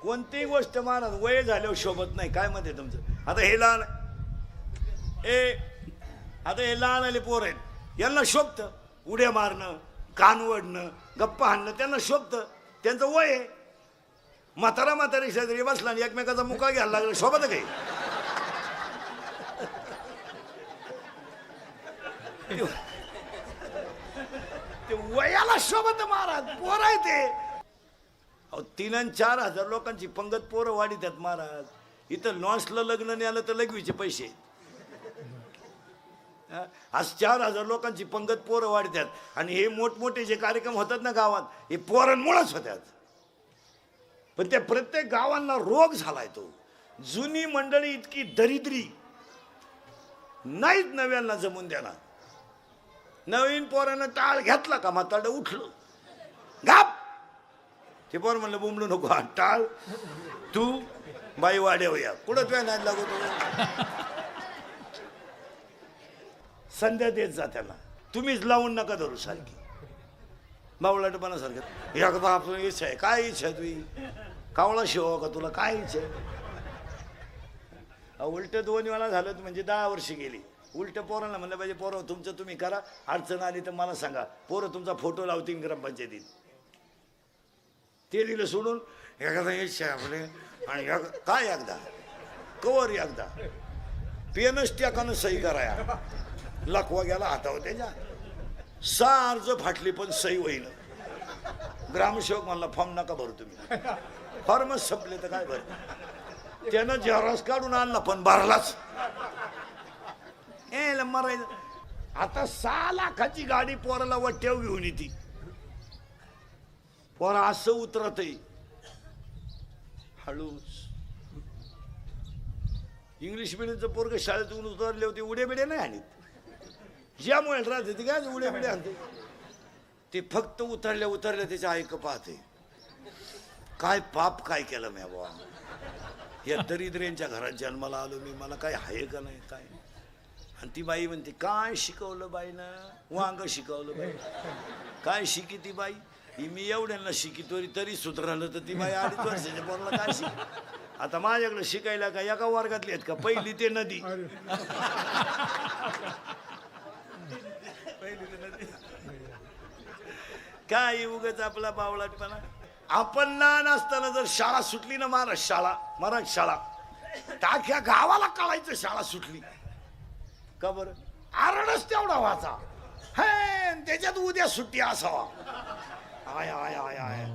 कोणतीही गोष्ट महाराज वय झाल्यावर शोभत नाही. काय मत आहे तुमचं? आता हे लहान आता हे लहान आले पोर आहेत, यांना शोभतं उड्या मारणं, कान ओढणं, गप्पा हाणणं, त्यांना शोभतं. त्यांचं वय आहे. म्हातारी शेजारी बसला आणि एकमेकाचा मुका घ्यायला लागला, शोभत काही? ते वयाला शोभत महाराज. पोर आहे ते. 3 आणि 4 हजार लोकांची पंगत पोरं वाढीतात महाराज. इथं लॉन्सला लग्न नाही आलं तर लघवीचे पैसे. आज 4 हजार लोकांची पंगत पोरं वाढतात. आणि हे मोठमोठे जे कार्यक्रम होतात ना गावात, हे पोरांमुळेच होतात. पण त्या प्रत्येक गावांना रोग झालाय तो. जुनी मंडळी इतकी दरिद्री नाहीत नव्यांना जमून देणार. नवीन पोरानं टाळ घेतला का म्हातारडं उठलं, गाप. ते पोर म्हणलं बुमडू नको, हा टाळ तू बाई वाड्यावर या. कुठं तुझ्या नाही लागतो. संध्या देत जा त्याला. तुम्हीच लावून नका धरू सारखी बावळाटपणा सारखं. एकदा आपलं इच्छा आहे. काय इच्छा आहे तुझी? कावळा शिवा का तुला? काय इच्छा आहे? उलट 2 वेळा झालं म्हणजे 10 वर्ष गेली. उलट पोरांना म्हणलं पाहिजे, पोरं तुमचं तुम्ही करा, अडचण आली तर मला सांगा. पोरं तुमचा फोटो लावतील ग्रामपंचायतीत. ते दिलं सोडून एखादा इच्छा आहे आपले. आणि काय एकदा कवर एकदा पेनच टाकानं सही कराया. लखवा गेला हातावर त्याच्या. 6 अर्ज फाटली पण सही होईल. ग्रामसेवक म्हणला फॉर्म नका भरू तुम्ही. फॉर्मच संपले तर काय भर. त्यानं झेरॉक्स काढून आणला पण भरलाच. मरायचं. आता 6 लाखाची गाडी पोराला वट्याव घेऊन येते. पोरा असं उतरत हळूच. इंग्लिश मिडियमचं पोरग शाळेतून उतरले होते, उड्या बिड्या नाही आणत. ज्यामुळे राहते ते काय उड्या बिड्या आणते. ते फक्त उतरल्या त्याच्या ऐक पाहते. काय पाप काय केलं मी बाबा. या दरिद्र्यांच्या घरात जन्माला आलो मी, मला काय आहे का नाही काय. आणि ती बाई म्हणते काय शिकवलं बाईनं? वांग शिकवलं बाई. काय शिकी ती बाई? मी एवढ्यांना शिकितो तरी सुधारलं तर ती बाई 2.5 वर्षाच्या पोराला काय शिक. आता माझ्याकडे शिकायला का एका वर्गातली आहेत का? पहिली ते नदी. काय उगाच आपला बावळाटपणा. आपण लहान असताना जर शाळा सुटली ना मराठी शाळा, टाक्या गावाला कळायचं शाळा सुटली का बरं. आरडच तेवढा व्हायचा. हे त्याच्यात उद्या सुट्टी असावा. I I I I.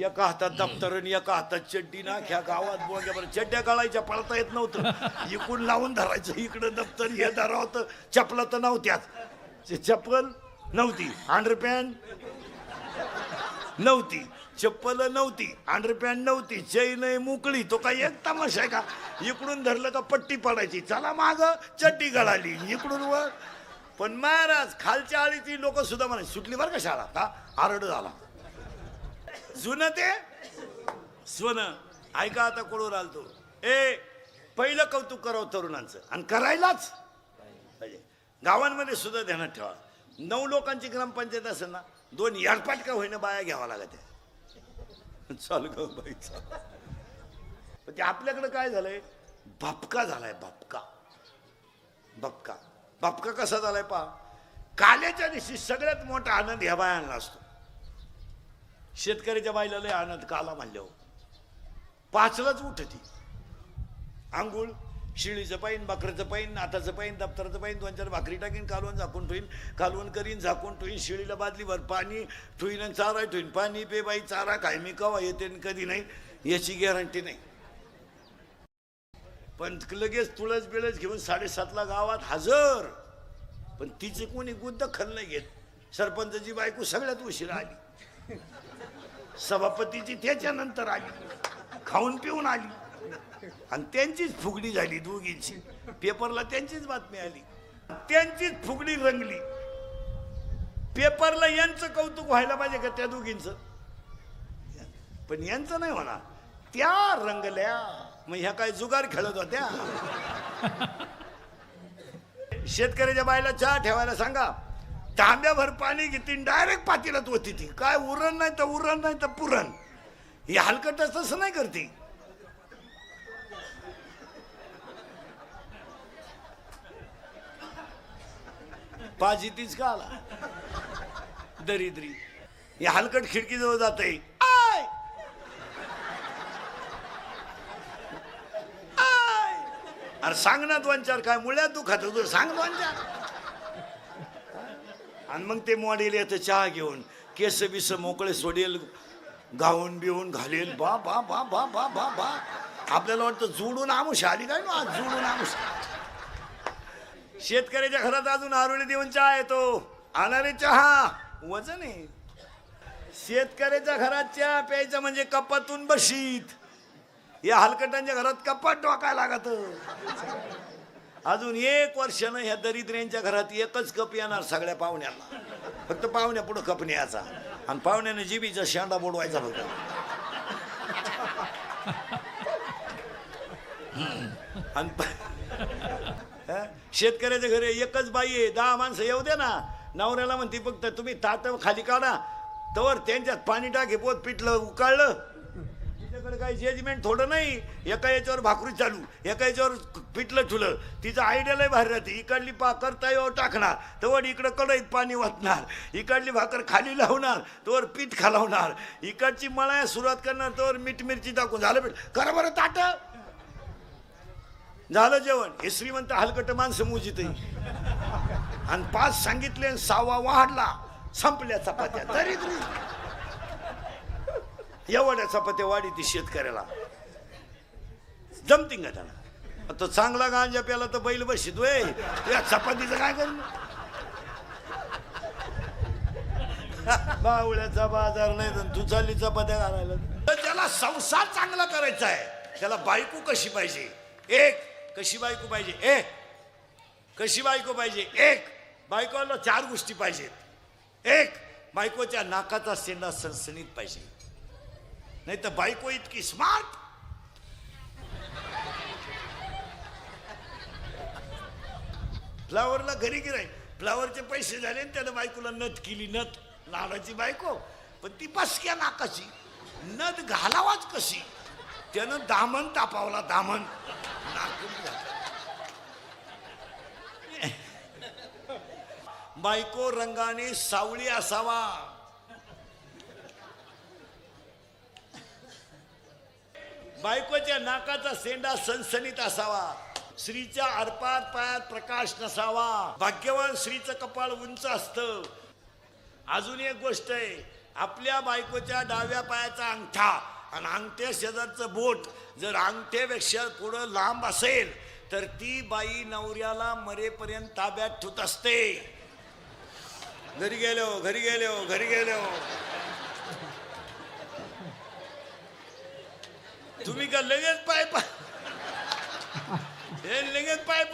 एका हातात दप्तर आणि एका हातात चड्डी ना. ख्या गावात बोंग्या बरं चड्ड्या काढायच्या, पळता येत नव्हतं. इकडून लावून धरायचं, इकडं दप्तर हे धरा होतं. चपला तर नव्हत्याच. चप्पल नव्हती, अंडरपॅन्ट नव्हती, चप्पल नव्हती, अंडरपॅन्ट नव्हती, चैन मोकळी. तो काय एक तमाशा आहे का? इकडून धरलं का पट्टी पडायची, चला माग चड्डी गळाली, इकडून वर. पण महाराज खालच्या आळीची लोक सुद्धा म्हणे सुटली बरं का शाळा. का आरड झाला. जुनं ते सोनं. ऐका आता कोळूर आलतो. पहिलं कौतुक करावं तरुणांचं, आणि करायलाच पाहिजे. गावांमध्ये सुद्धा ध्यानात ठेवा. 9 लोकांची ग्रामपंचायत असेल ना, 2 याडपाट का होईना बाया घ्यावा लागत. चाल ग बाई चाल. पण ते आपल्याकडे काय झालंय, बापका झालाय. बापका कसा झालाय पहा. काल्याच्या दिवशी सगळ्यात मोठा आनंद ह्या बायांना असतो. शेतकऱ्याच्या बाईला लय आनंद काला म्हणल्यावर. 5लाच उठती. आंघोळ, शिळीचं पाईन, बकऱ्याचं पाईन, नाताचं पाईन, दप्तराचं पाईन, 2-4 भाकरी टाकीन, कालवण झाकून ठेवीन, कालवण करीन, झाकून ठेवीन, शिळीला बादलीभर पाणी ठेवीन आणि चारा ठेवीन. पाणी पे बाई, चारा काय मी कवा येते कधी नाही याची गॅरंटी नाही. पण लगेच तुळस बिळस घेऊन 7:30ला गावात हजर. पण तिचे कोणी दखल नाही घेत. सरपंचाची बायको सगळ्यात उशिरा आली, सभापतीची त्याच्यानंतर आली, खाऊन पिऊन आली, आणि त्यांचीच फुगडी झाली दोघींची. पेपरला त्यांचीच बातमी आली, त्यांचीच फुगडी रंगली. पेपरला यांचं कौतुक व्हायला पाहिजे का त्या दोघींचं? पण यांचं नाही होणार. त्या रंगल्या. मग ह्या काय जुगार खेळत होत्या. शेतकऱ्याच्या बायला चहा ठेवायला सांगा, तांब्याभर पाणी घेते, डायरेक्ट पातेल्यात होती ती. काय उरण नाही तर पुरण. ही हलकट तसं नाही करते. पाच तीच का आला दरिद्री. हे हलकट खिडकीजवळ जात आहे. अरे सांग ना दोन चार, काय मुळ्यात दुखात होतं, सांग दोन चार. आणि मग ते मॉडेल येतं चहा घेऊन, केस बिस मोकळे सोडेल, गाऊन बिवून घालेल. बा बा बा बा बा बा बा. आपल्याला वाटतं जोडून आमुष आली काय ना, आज जोडून आमुष. शेतकऱ्याच्या घरात अजून आरोळी देऊन चहा येतो. आणारे चहा वजन आहे. शेतकऱ्याच्या घरात चहा प्यायचं म्हणजे कपातून बशीत. या हलकटांच्या घरात कपाट डोकायला लागत. अजून 1 वर्षानं ह्या दरिद्र्यांच्या घरात एकच कप येणार सगळ्या पाहुण्याला. फक्त पाहुण्या पुढं कप न्यायचा आणि पाहुण्याने जिबीचा शेंडा बोडवायचा फक्त. शेतकऱ्याच्या घरी एकच बाई आहे, 10 माणसं येऊ दे ना. नवऱ्याला म्हणते फक्त तुम्ही ताट खाली काढा, तवर त्यांच्यात पाणी टाके, पोत पिटलं उकाळलं. तिच्याकडे काही जजमेंट थोडं नाही. एका याच्यावर भाकरी चालू, एका याच्यावर पिटलं ठुलं. तिचं आयडियालाही भारी राहते. इकडली करता येऊ टाकणार, तवर इकडं कढईत पाणी वाचणार. इकडली भाकर खाली लावणार, तवर पीठ खालावणार. इकडची मळाया सुरुवात करणार, तवर मीठ मिरची टाकून झालं पीठ. करा बरं ताट, झालं जेवण. हे श्रीमंत हलकट माणसं मुजित. आणि 5 सांगितले, 6वा वाढला, संपल्या चपात्या. दरिद्री एवढ्या चपात्या वाढी ती शेतकऱ्याला जमतींग त्याला. आता चांगला गांजा प्याला तर बैल बसितोय, या चपातीचं काय करू. बावळ्याचा बाजार नाही तर तू चालली चपात्या घालायला. तर त्याला संसार चांगला करायचा आहे. त्याला बायको कशी पाहिजे, एक कशी बायको पाहिजे, कशी बायको पाहिजे. एक बायकोला 4 गोष्टी पाहिजेत. एक बायकोच्या नाकाचा शेंडा सणसणीत पाहिजे, नाही तर बायको इतकी स्मार्ट. फ्लावरला घरी गिराय, फ्लावरचे पैसे झाले, त्यानं बायकोला नथ केली. नथ लाडाची बायको, पण ती बसक्या नाकाची. नथ घालावाच कशी, त्यानं दामन तापावला. दामन बायको रंगाने सावळी असावा. बायकोच्या नाकाचा शेंडा सणसणीत असावा. स्त्रीच्या अर्पात पायात प्रकाश नसावा. भाग्यवान स्त्रीचं कपाळ उंच असतं. अजून एक गोष्ट आहे, आपल्या बायकोच्या डाव्या पायाचा अंगठा आणि अंगठ्या शेजारचं बोट जर अंगठ्यापेक्षा पुढं लांब असेल तर ती बाई नवऱ्याला मरेपर्यंत ताब्यात ठेवत असते. घरी गेलो, घरी गेलो, घरी गेलो. तुम्ही का लगेच पाय हे लगेच पाय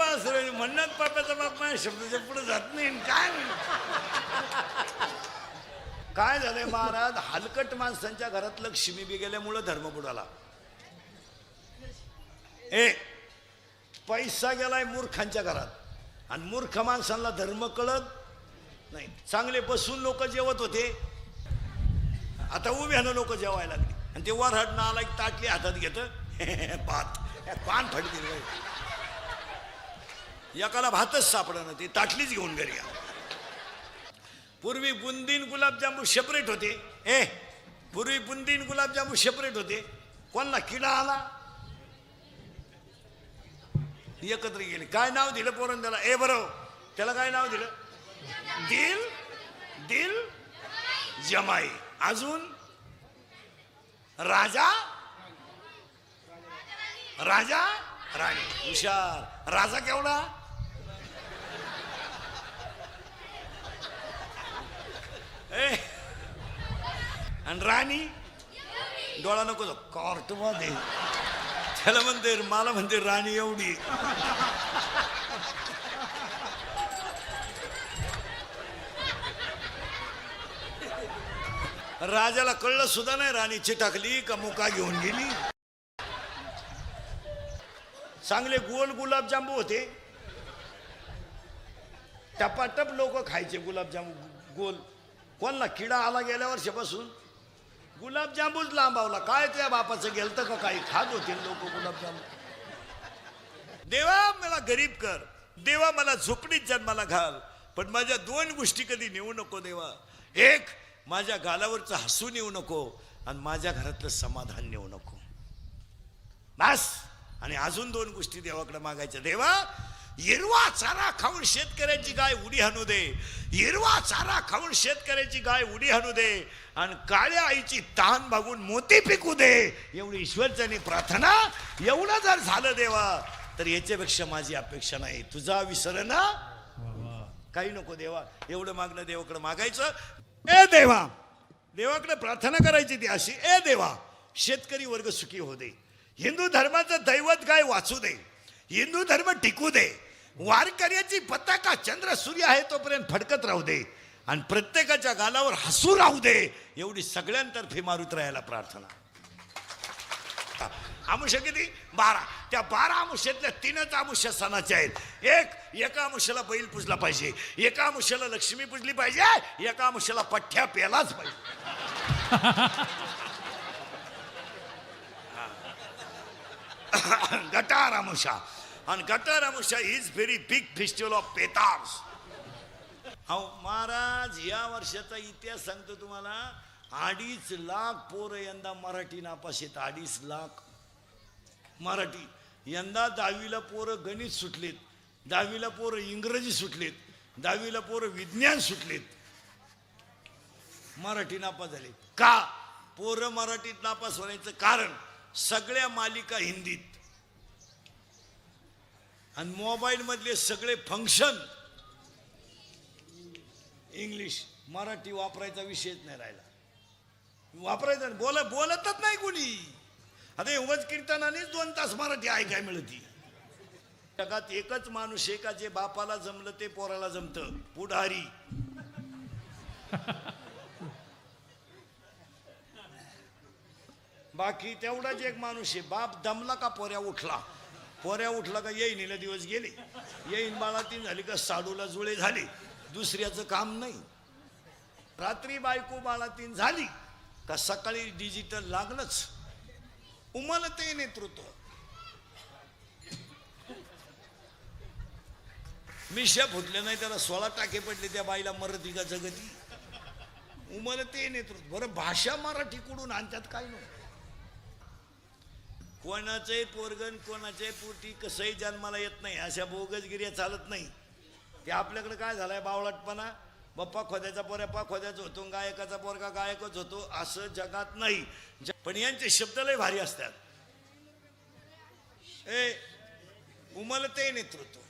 म्हणत पाप्याचा बाप माझ्या शब्दाच्या पुढे जात नाही. काय झालंय महाराज, हलकट माणसांच्या घरात लक्ष्मी बी गेल्यामुळं धर्म बुडाला. पैसा गेलाय मूर्खांच्या घरात, आणि मूर्ख माणसांना धर्म कळत नाही. चांगले बसून लोक जेवत होते, आता उभ्यानं लोक जेवायला लागली. आणि ते वरहडणं आला की ताटली हातात घेत पान फडतील. एकाला भातच सापडणं, ते ताटलीच घेऊन घरी. पूर्वी बुंदीन गुलाबजामू सेपरेट होते. पूर्वी बुंदीन गुलाबजामू सेपरेट होते. कोणाला किडा आला एकत्र गेले. काय नाव दिलं पोरण त्याला? बरोबर, त्याला काय नाव दिलं? दिल दिल जमाई. अजून राजा राजा राणी. हुशार. राजा केवढा? आणि राणी डोळा नको कॉर्ट मध्ये. त्याला म्हणते, मला म्हणते राणी एवढी. राजाला कळलं सुद्धा नाही राणी चिटाकली का मुका घेऊन गेली. चांगले गोल गुलाबजामू होते, टपाटप लोक खायचे गुलाबजामू गोल. कोणला किडा आला गेल्या वर्षापासून गुलाबजामूच लांबावला. काय त्या बापाचं गेलतं का काही खात होते लोक गुलाबजामू. देवा मला गरीब कर, देवा मला झोपडीत जन्माला घाल, पण माझ्या दोन गोष्टी कधी नेऊ नको देवा. एक, माझ्या गालावरचं हसू नेऊ नको आणि माझ्या घरातलं समाधान नेऊ नको. बस. आणि अजून दोन गोष्टी देवाकडे मागायच्या. देवा, हिरवा चारा खाऊन शेतकऱ्याची गाय उडी हाणू दे. हिरवा चारा खाऊन शेतकऱ्याची गाय उडी हाणू दे आणि काळ्या आईची तहान भागून मोती पिकू दे. एवढी ईश्वरचरणी प्रार्थना. एवढं जर झालं देवा तर याच्यापेक्षा माझी अपेक्षा नाही. तुझा विसर ना काही नको देवा. एवढं मागणं देवाकडे मागायचं. ए देवा, देवाकडे प्रार्थना करायची ती अशी. ए देवा, शेतकरी वर्ग सुखी हो दे. हिंदू धर्माचं दैवत गाय वाचू दे. हिंदू धर्म टिकू दे. वारकऱ्याची पताका चंद्र सूर्य आहे तोपर्यंत फडकत राहू दे आणि प्रत्येकाच्या गालावर हसू राहू दे. एवढी सगळ्यांतर्फे मारुत राहायला प्रार्थना. आमुष्य किती? 12. त्या 12 आमुष्यातल्या 3च आमुष्य सणाचे आहेत. एका आमुष्याला बैल पूजला पाहिजे, एका आमुष्याला लक्ष्मी पूजली पाहिजे, एका आमुष्याला पठ्ठ्या प्यालाच पाहिजे. गटार आमुषा. आणि गटार आमुषा is very big festival of पेतार्स. हो महाराज, या वर्षाचा इतिहास सांगतो तुम्हाला. 2.5 लाख पोरं यंदा मराठी नापास आहेत. 2.5 लाख मराठी. यंदा 10वीला पोरं गणित सुटलेत, 10वीला पोरं इंग्रजी सुटलेत, 10वीला पोरं विज्ञान सुटलेत. मराठी नापास झाले. का? पोरं मराठीत नापास होण्याचं कारण सगळ्या मालिका हिंदीत आणि मोबाईल मधले सगळे फंक्शन इंग्लिश. मराठी वापरायचा विषयच नाही राहिला. वापरायचा बोलतच नाही कोणी. आता उगाच कीर्तनानेच 2 तास मराठी ऐकाय मिळती. जगात एकच माणूस आहे का जे बापाला जमलं ते पोराला जमतं. पुढारी. बाकी तेवढाच एक माणूस आहे. बाप दमला का पोऱ्या उठला, पोऱ्या उठला का येईनीला दिवस गेले, येईन बाळातीन झाली का साडूला जुळे झाले. दुसऱ्याचं काम नाही. रात्री बायको बाळातीन झाली का सकाळी डिजिटल लागलंच. उमलते नेतृत्व. मिश्या फुटल्या नाही त्याला 16 टाके पडले. त्या बाईला मरती का जगती. उमलते नेतृत्व. बरं, भाषा मराठी कडून आणतात काय नको. कोणाचे पोरगण कोणाचे पोटी कसंही जन्माला येत नाही. अशा बोगसगिऱ्या चालत नाही. ते आपल्याकडे काय झालंय बावळटपणा. बाप्पा खोद्याचा पोऱ्या खोद्याच होतो, गायकाचा पोरगा गायकच होतो. असं जगात नाही. पण यांचे शब्द लय भारी असतात. उमलते नेतृत्व.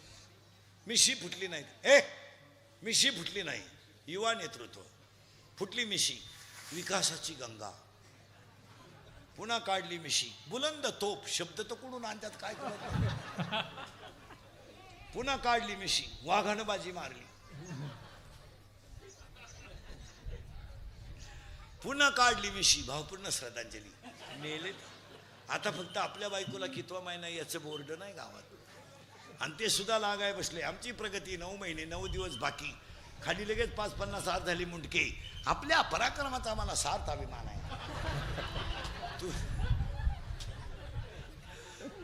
मिशी फुटली नाही. मिशी फुटली नाही. युवा नेतृत्व. फुटली मिशी. विकासाची गंगा. पुन्हा काढली मिशी. बुलंद तोप. शब्द तर कुठून आणतात काय कळत. पुन्हा काढली मिशी. वाघानं बाजी मारली. पुन्हा काढली मिशी. भावपूर्ण श्रद्धांजली. मेले. आता फक्त आपल्या बायकोला कितवा महिना याचं बोर्ड नाही गावात. आणि ते सुद्धा लागाय बसले. आमची प्रगती 9 महिने 9 दिवस बाकी. खाली लगेच 5-50 हात झाली मुंडके. आपल्या पराक्रमाचा आम्हाला सार्थ अभिमान आहे.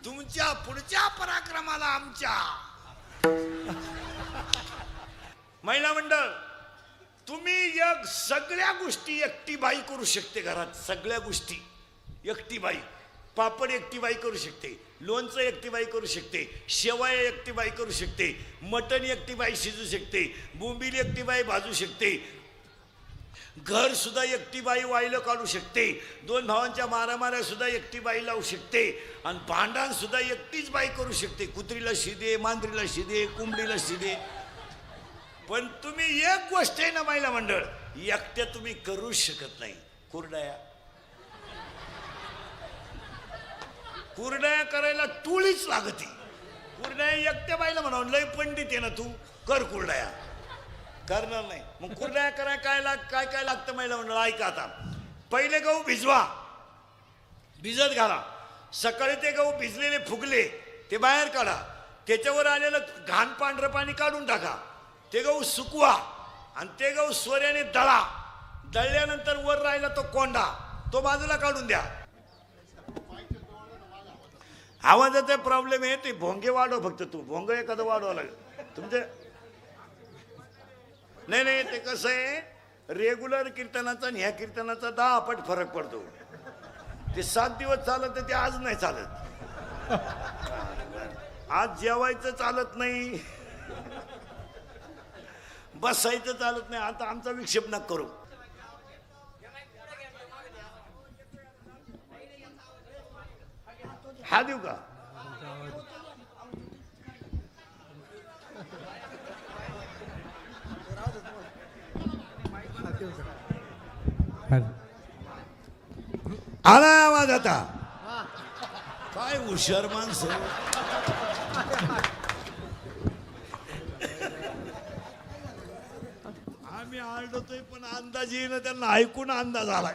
तुमच्या पुढच्या पराक्रमाला आमच्या. महिला मंडळ, तुम्ही एक सगळ्या गोष्टी एकटी बाई करू शकते. घरात सगळ्या गोष्टी एकटी बाई. पापड एकटी बाई करू शकते, लोणचं एकटी बाई करू शकते, शेवया एकटी बाई करू शकते, मटण एकटी बाई शिजू शकते, बोंबील एकटी बाई भाजू शकते, घर सुद्धा एकटी बाई वाहिलं काढू शकते, 2 भावांच्या मारामाऱ्या सुद्धा एकटी बाई लावू शकते, आणि भांडण सुद्धा एकटीच बाई करू शकते. कुत्रीला शिदे, मांजरीला शिदे, कोंबडीला शिदे. पण तुम्ही एक गोष्ट आहे ना महिला मंडळ, एकट्या तुम्ही करूच शकत नाही. कुरड्या. कुरड्या करायला टोळीच लागती. कुरड्या एकट्या बाईला म्हणावं लय पंडित आहे ना तू, कर कुरड्या. करणार नाही. मग कुरड्या करायला काय काय लागतं महिला मंडळ ऐका. आता पहिले गहू भिजवा, भिजत घाला. सकाळी ते गहू भिजलेले फुगले ते बाहेर काढा. त्याच्यावर आलेलं घाण पांढरं पाणी काढून टाका. ते गहू सुकवा आणि ते गहू सोऱ्याने दळा. दळल्यानंतर वर राहिला तो कोंडा, तो बाजूला काढून द्या. आवाजाचा प्रॉब्लेम आहे ते भोंगे वाढव. फक्त तू भोंग एखादं वाढवा लागेल तुमचे. नाही नाही, ते कसं आहे, रेग्युलर कीर्तनाचा आणि ह्या कीर्तनाचा 10 पट फरक पडतो. ते 7 दिवस चालत ते आज नाही चालत. आज जेवायचं चालत नाही, बसायचं चालत नाही. आता आमचा विक्षेप नका करू. हा देऊ का? आला आवाज आता. काय हुशार माणसं. आम्ही आरडतोय पण अंदाज येईन, त्यांना ऐकून अंदाज आला.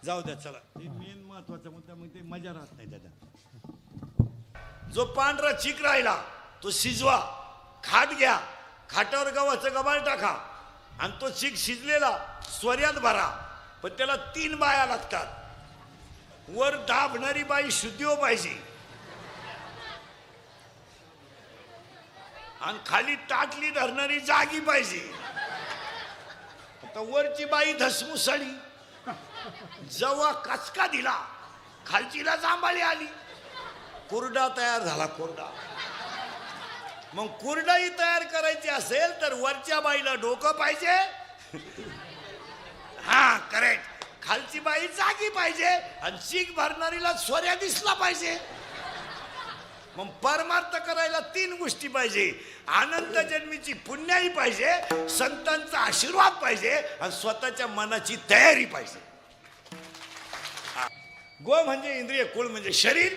जाऊ द्या चला, ते मेन महत्वाचा मुद्दा, मग ते मजा राहत नाही त्याचा. जो पांढरा चिक राहिला तो शिजवा, खाट घ्या, खाटावर गव्हाचं गबाळ टाका आणि तो चिक शिजलेला स्वर्यात भरा. पण त्याला 3 बाया लागतात. वर दाबणारी बाई शुद्धीव पाहिजे आणि खाली ताटली धरणारी जागी पाहिजे. आता वरची बाई धसमुसळी, जेव्हा कचका दिला खालचीला जांभाळी आली, कुरडा तयार झाला. कुरडा मग कुरडाही तयार करायची असेल तर वरच्या बाईला डोकं पाहिजे. हा करेक्ट. खालची बाई जागी पाहिजे आणि चीक भरणारीला स्वर्या दिसला पाहिजे. मग परमार्थ करायला 3 गोष्टी पाहिजे. आनंद जन्मीची पुण्याई पाहिजे, संतांचा आशीर्वाद पाहिजे आणि स्वतःच्या मनाची तयारी पाहिजे. गो म्हणजे इंद्रिय, कुळ म्हणजे शरीर.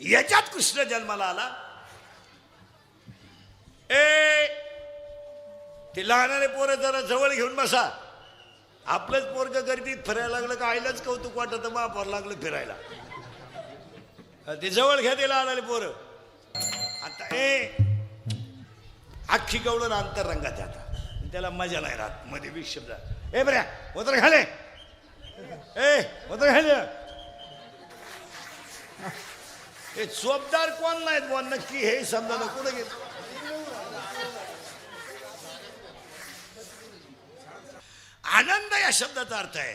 याच्यात कृष्ण जन्माला आला. ते लहानारे पोरं जरा जवळ घेऊन बसा. आपलंच पोरग गर्दीत फिरायला लागलं का आईलाच कौतुक वाटत, महापौर लागलं फिरायला. ते जवळ घ्या ते लहानारे पोरं. आता अख्खी गवळण अंतररंगात आता त्याला मजा नाही राहत. मध्ये विक्षेप. बऱ्या उतर घाले, उतर घाले. हे चोपदार कोण नाहीत बुवा नक्की, हे समजा ना कुठं गेलं. आनंद या शब्दाचा अर्थ आहे,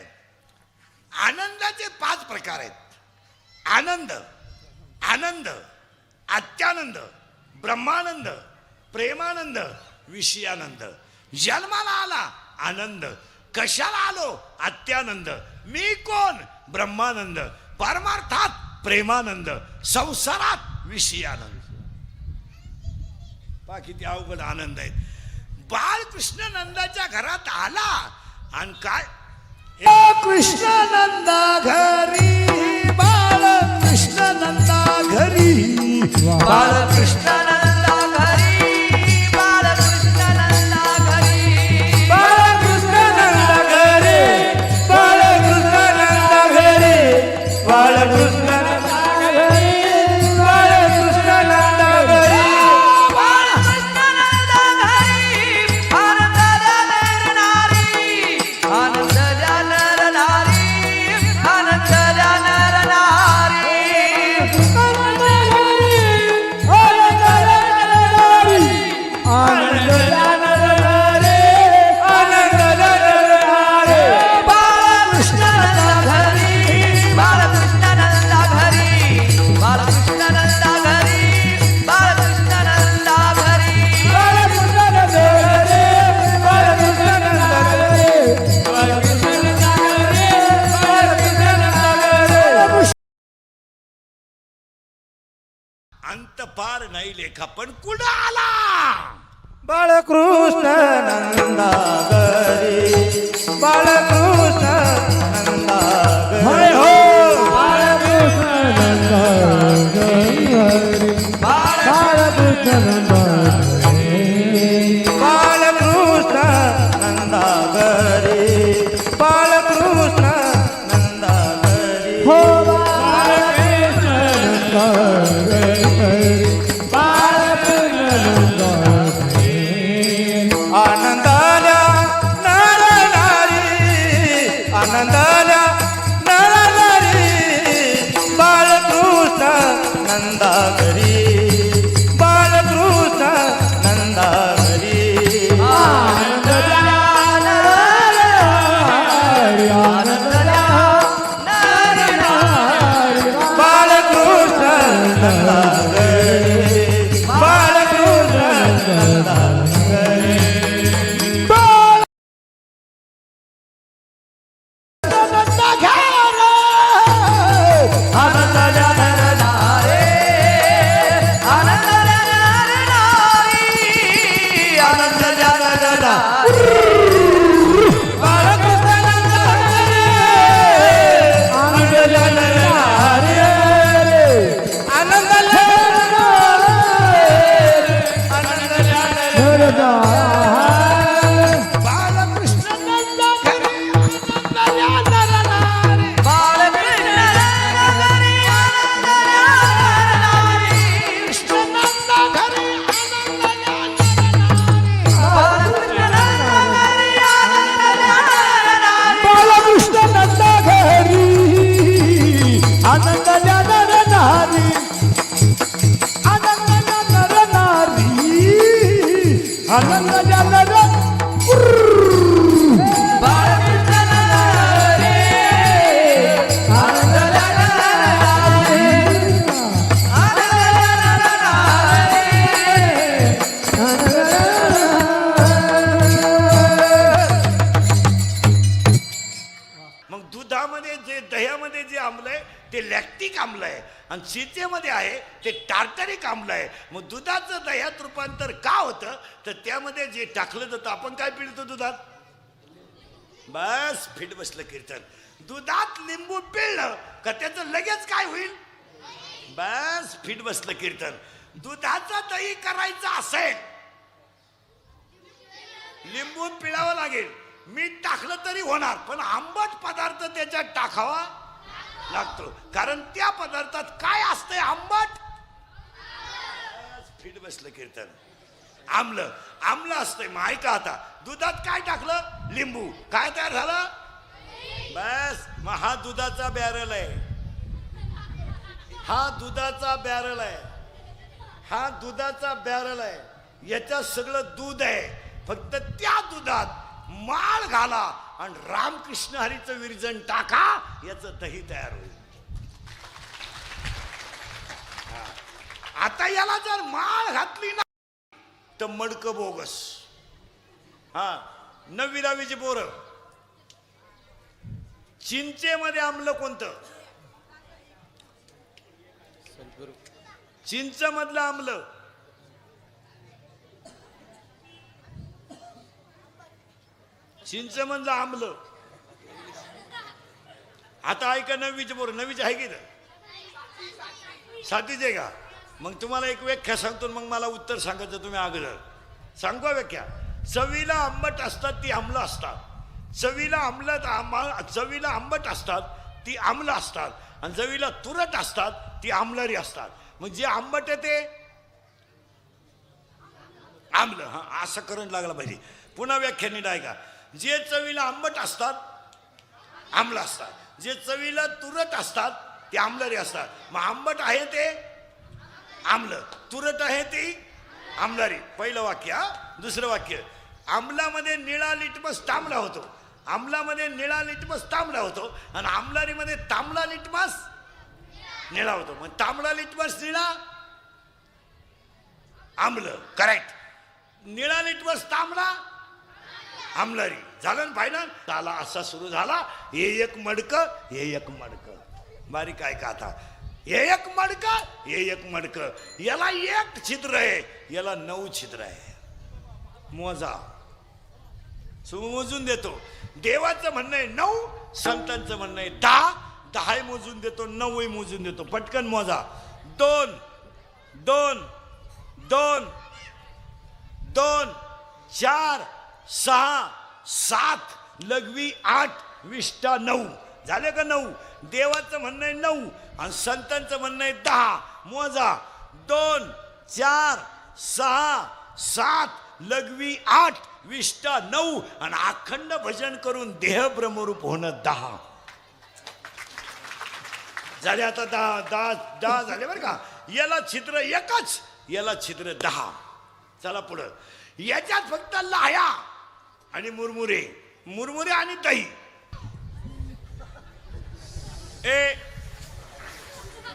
आनंदाचे 5 प्रकार आहेत. आनंद, आनंद, अत्यानंद, ब्रह्मानंद, प्रेमानंद, विषयानंद. जन्माला आला आनंद, कशाला आलो अत्यानंद, मी कोण ब्रह्मानंद, परमार्थात प्रेमानंद, संसारात विषयानंद. पहा किती अवघड आनंद आहेत. बाळकृष्ण नंदाच्या घरात आला आणि काय, कृष्ण नंदा घरी, बाळकृष्ण नंदा घरी, बाळकृष्ण नंदा घरी, बाळकृष्ण नंदा घरी, बाळकृष्ण नंदा घरी, बाळकृष्ण नंदा घरी, बाळकृष्ण अंत पार नाही लेखा, पण कुठं आला बाळकृष्ण नंदा घरी, बाळकृष्ण नंदा घरी, बाळकृष्ण नंदा घरी, बाळकृष्ण नंदा घरी, बाळकृष्ण नंदा घरी, बाळकृष्ण नंदा घरी, हो बाळकृष्ण नंदा घरी, आनंदाला नर नारी, आनंद द्या नर नारी, आनंद द्या नर नारी, आनंद द्या नर मग दुधामध्ये जे दह्यामध्ये जे आम्ल आहे ते लॅक्टिक आम्ल आहे आणि चिंचेमध्ये आहे ते टार्टरिक आम्ल आहे. मग दुधाचं दह्यात रूपांतर का होतं तर त्यामध्ये जे टाकलं जातं. आपण काय पिळतो दुधात? बस फिट बसलं कीर्तन. दुधात लिंबू पिळलं का त्याचं लगेच काय होईल? बस फिट बसलं कीर्तन. दुधाचं दही करायचं असेल लिंबू पिळावं लागेल, मीठ टाकलं तरी होणार, पण आंबट पदार्थ त्याच्यात टाकावा लागतो. कारण त्या पदार्थात काय असतंय? आंबट. फिट बसलं कीर्तन. आम्ल आम्ल असतंय. मग ऐका आता, दुधात काय टाकलं? लिंबू. काय तयार झालं? बस. मग हा दुधाचा बॅरल आहे, हा दुधाचा बॅरल आहे, हा दुधाचा बॅरल आहे. याच्यात सगळं दूध आहे. फक्त त्या दुधात माळ घाला आणि रामकृष्ण हरीचं विरजन टाका, याचं दही तयार होईल. आता याला जर माळ घातली ना तर मडकं बोगस. हा 9वी-10वीची पोरं. चिंचेमध्ये आम्ल कोणतं? चिंच मधलं आम्ल. चिंच मधलं आम्ल. आता ऐका 9वीचे पोरं. 9वीचे आहे की 7वीचे का? मग तुम्हाला एक व्याख्या सांगतो, मग मला उत्तर सांगायचं. तुम्ही अगोदर सांगू व्याख्या. चवीला आंबट असतात ती आम्ल असतात, चवीला चवीला आंबट असतात ती आम्ल असतात, आणि चवीला तुरट असतात ती आम्लरी असतात. मग जे आंबट आहे ते आम्ल. हा असं करंट लागला पाहिजे. पुन्हा व्याख्या नीट ऐका. जे चवीला आंबट असतात आम्ल असतात, जे चवीला तुरट असतात ते आम्लरी असतात. मग आंबट आहे ते आम्ल, तुरट आहे ते आम्लरी. पहिलं वाक्य. दुसरं वाक्य. आम्लामध्ये निळा लिटमस तांबडा होतो, आम्लामध्ये निळा लिटमस तांबडा होतो, आणि आम्लारीमध्ये तांबडा लिटमस निळा होतो. मग तांबडा लिटमस निळा आम्ल. करेक्ट. निळा लिटमस तांबडा आम्लरी. झालं ना फायनल? झाला. असा सुरू झाला. हे एक मडक, हे एक मडक. बारीक आहे का आता? हे एक मडक, हे एक मडक. याला एक छिद्र आहे, याला 9 छिद्र आहे. मोजा. मोजून देतो. देवाचं म्हणणं आहे 9, संतांचं म्हणणं आहे 10. 10 मोजून देतो, 9 मोजून देतो. पटकन मोजा. 2 2 2 2 4 6 7 लघवी 8 विष्टा 9. झाले का 9? देवाचं म्हणणं आहे 9 आणि संतांचं म्हणणं आहे 10. मोजा. 2 4 6 7 लघवी 8 विष्टा 9 आणि अखंड भजन करून देह ब्रह्मरूप होणं 10 झाले. आता 10 झाले बरं का. याला छिद्र एकच, याला छिद्र 10. चला पुढं. याच्यात फक्त लाह्या आणि मुरमुरे, मुरमुरे आणि दही.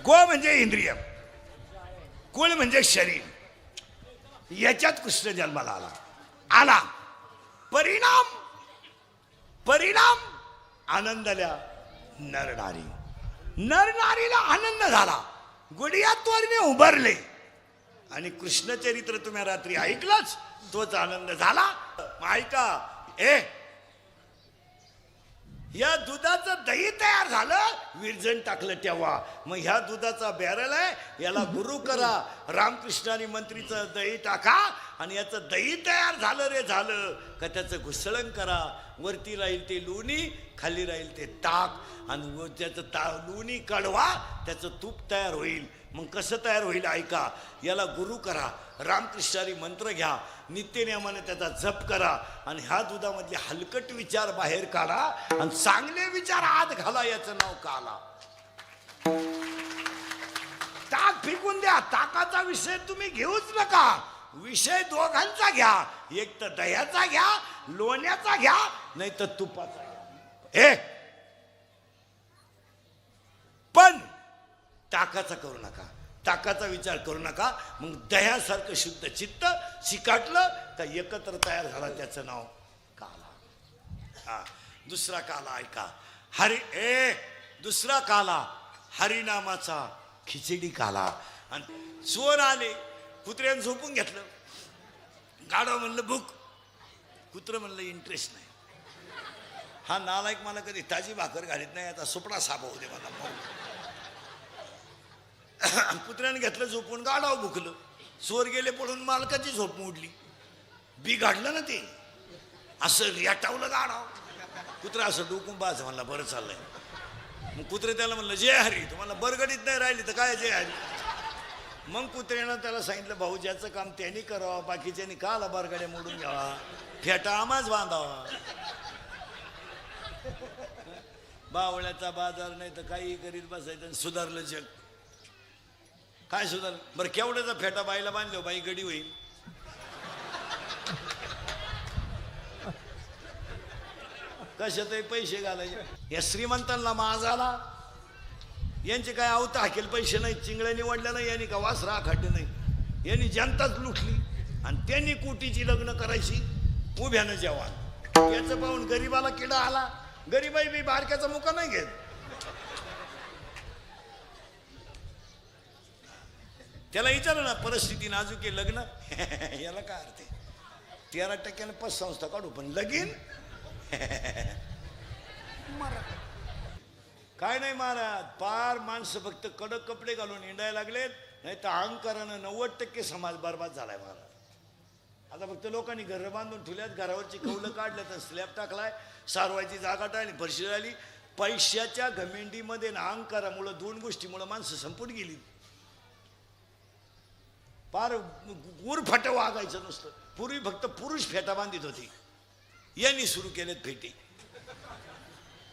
गो म्हणजे इंद्रिय, कुळ म्हणजे शरीर. याच्यात कृष्ण जन्माला आला. परिणाम परिणाम आनंदल्या नरनारी. नरनारीला आनंद झाला. गुडियात्वरने उभारले आणि कृष्णचरित्र तुम्ही रात्री ऐकलंच, तोच आनंद झाला. ऐका. या दुधाचं दही तयार झालं, विरजन टाकलं तेव्हा. मग ह्या दुधाचा बॅरल आहे, याला गुरु करा. रामकृष्णानी मंत्रीचं दही टाका आणि याचं दही तयार झालं रे झालं का त्याचं घुसळण करा. वरती राहील ते लोणी, खाली राहील ते ताक, आणि त्याचं लोणी काढवा, त्याचं तूप तयार होईल. मग कसं तयार होईल ऐका. याला गुरु करा, रामकृष्णारी मंत्र घ्या, नित्यनियमाने त्याचा जप करा, आणि ह्या दुधामधले हलकट विचार बाहेर काढा आणि चांगले विचार आत घाला. याचं नाव काला. ताक फेकून द्या, ताकाचा विषय तुम्ही घेऊच नका. विषय दोघांचा घ्या, एक तर दह्याचा घ्या, लोण्याचा घ्या, नाही तर तुपाचा घ्या. पण ताकाचा करू नका, ताकाचा विचार करू नका. मग दह्यासारखं शुद्ध चित्त चिकाटलं तर एकत्र तयार झाला, त्याचं नाव काला. हा, दुसरा काला ऐका. दुसरा काला हरिनामाचा खिचडी काला. आणि चोर आले, कुत्र्यानं झोपून घेतलं. गाढव म्हणलं भूक, कुत्र म्हणलं इंटरेस्ट नाही. हा नालायक मला कधी ताजी भाकर घालीत नाही, आता सुपडा साप होऊ दे मला. कुत्र्याने घेतलं झोपून, गाढव भुकलं. चोर गेले पळून, मालकाची झोप मोडली. बिघाडलं ना ते, असं रेटावलं गाढव. कुत्रा असं डोकून बाज म्हणला बरं चाललंय. मग कुत्रे त्याला म्हणलं जय हरी. तुम्हाला बरगडीत नाही राहिली तर काय जय हरी. मग कुत्र्यानं त्याला सांगितलं भाऊ ज्याचं काम त्यांनी करावं, बाकीच्यांनी काला बरगड्या मोडून घ्यावा, फेटा आमाच बांधावा. बावळ्याचा बाजार नाही तर काही करीत बसायचं. सुधारलं जग. काय सुधारलं बरं? केवढ्याचा फेटा बाईला बांधलो, बाई गडी होईल. कशातही पैसे घालायचे. या श्रीमंतांना माज आला, यांचे काय आवता हाकेल पैसे नाही. चिंगळ्या निवडल्या नाही, यांनी का वासरा खाड्डे नाही. यांनी जनताच लुटली आणि त्यांनी कोटीची लग्न करायची उभ्यानं जेवण. याचं पाहून गरीबाला किडा आला. गरीबाई बी बारक्याचा मुका नाही घेत. त्याला विचारलं ना, परिस्थिती नाजूक आहे, लग्न याला काय अर्थ आहे? 13% पतसंस्था काढू, पण लगीन काय नाही महाराज. पार माणसं फक्त कडक कपडे घालून हिंडायला लागलेत, नाही तर अहंकारानं 90% समाज बरबाद झालाय महाराज. आता फक्त लोकांनी घरं बांधून ठेवल्यात, घरावरची कौलं काढल्यात, तर स्लॅब टाकलाय, सारवायची जागा टाळली, फरशी झाली. पैशाच्या घमेंडीमध्ये ना अहंकारामुळं, दोन गोष्टीमुळं माणसं संपून गेली. पार उरफाट वागायचं नसतं. पूर्वी फक्त पुरुष फेटा बांधित होती, यांनी सुरू केलेत फेटी.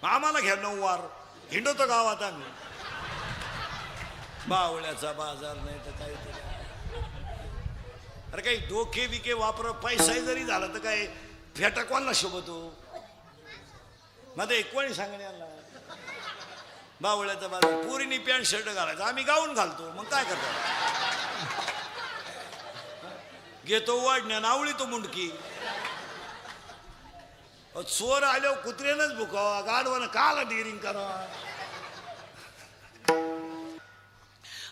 आम्हाला घ्या 9 वार, हिंडवतो गावात आम्ही. बावळ्याचा बाजार नाही तर काहीतरी. अरे काही डोके बिके वापर, पैसाही जरी झाला तर काय फेटा कोणाला शोभतो? मध्ये कोणी सांगण्याला बावळ्याचा बाजार. पुरीनी पॅन्ट शर्ट घालायचं, आम्ही गाऊन घालतो. मग काय करतो? घेतो वाढण्या, नावळी तो मुंडकी. चोर आल्यावर कुत्र्यानंच भुकावा, गाढवानं काला डिरिंग करावा.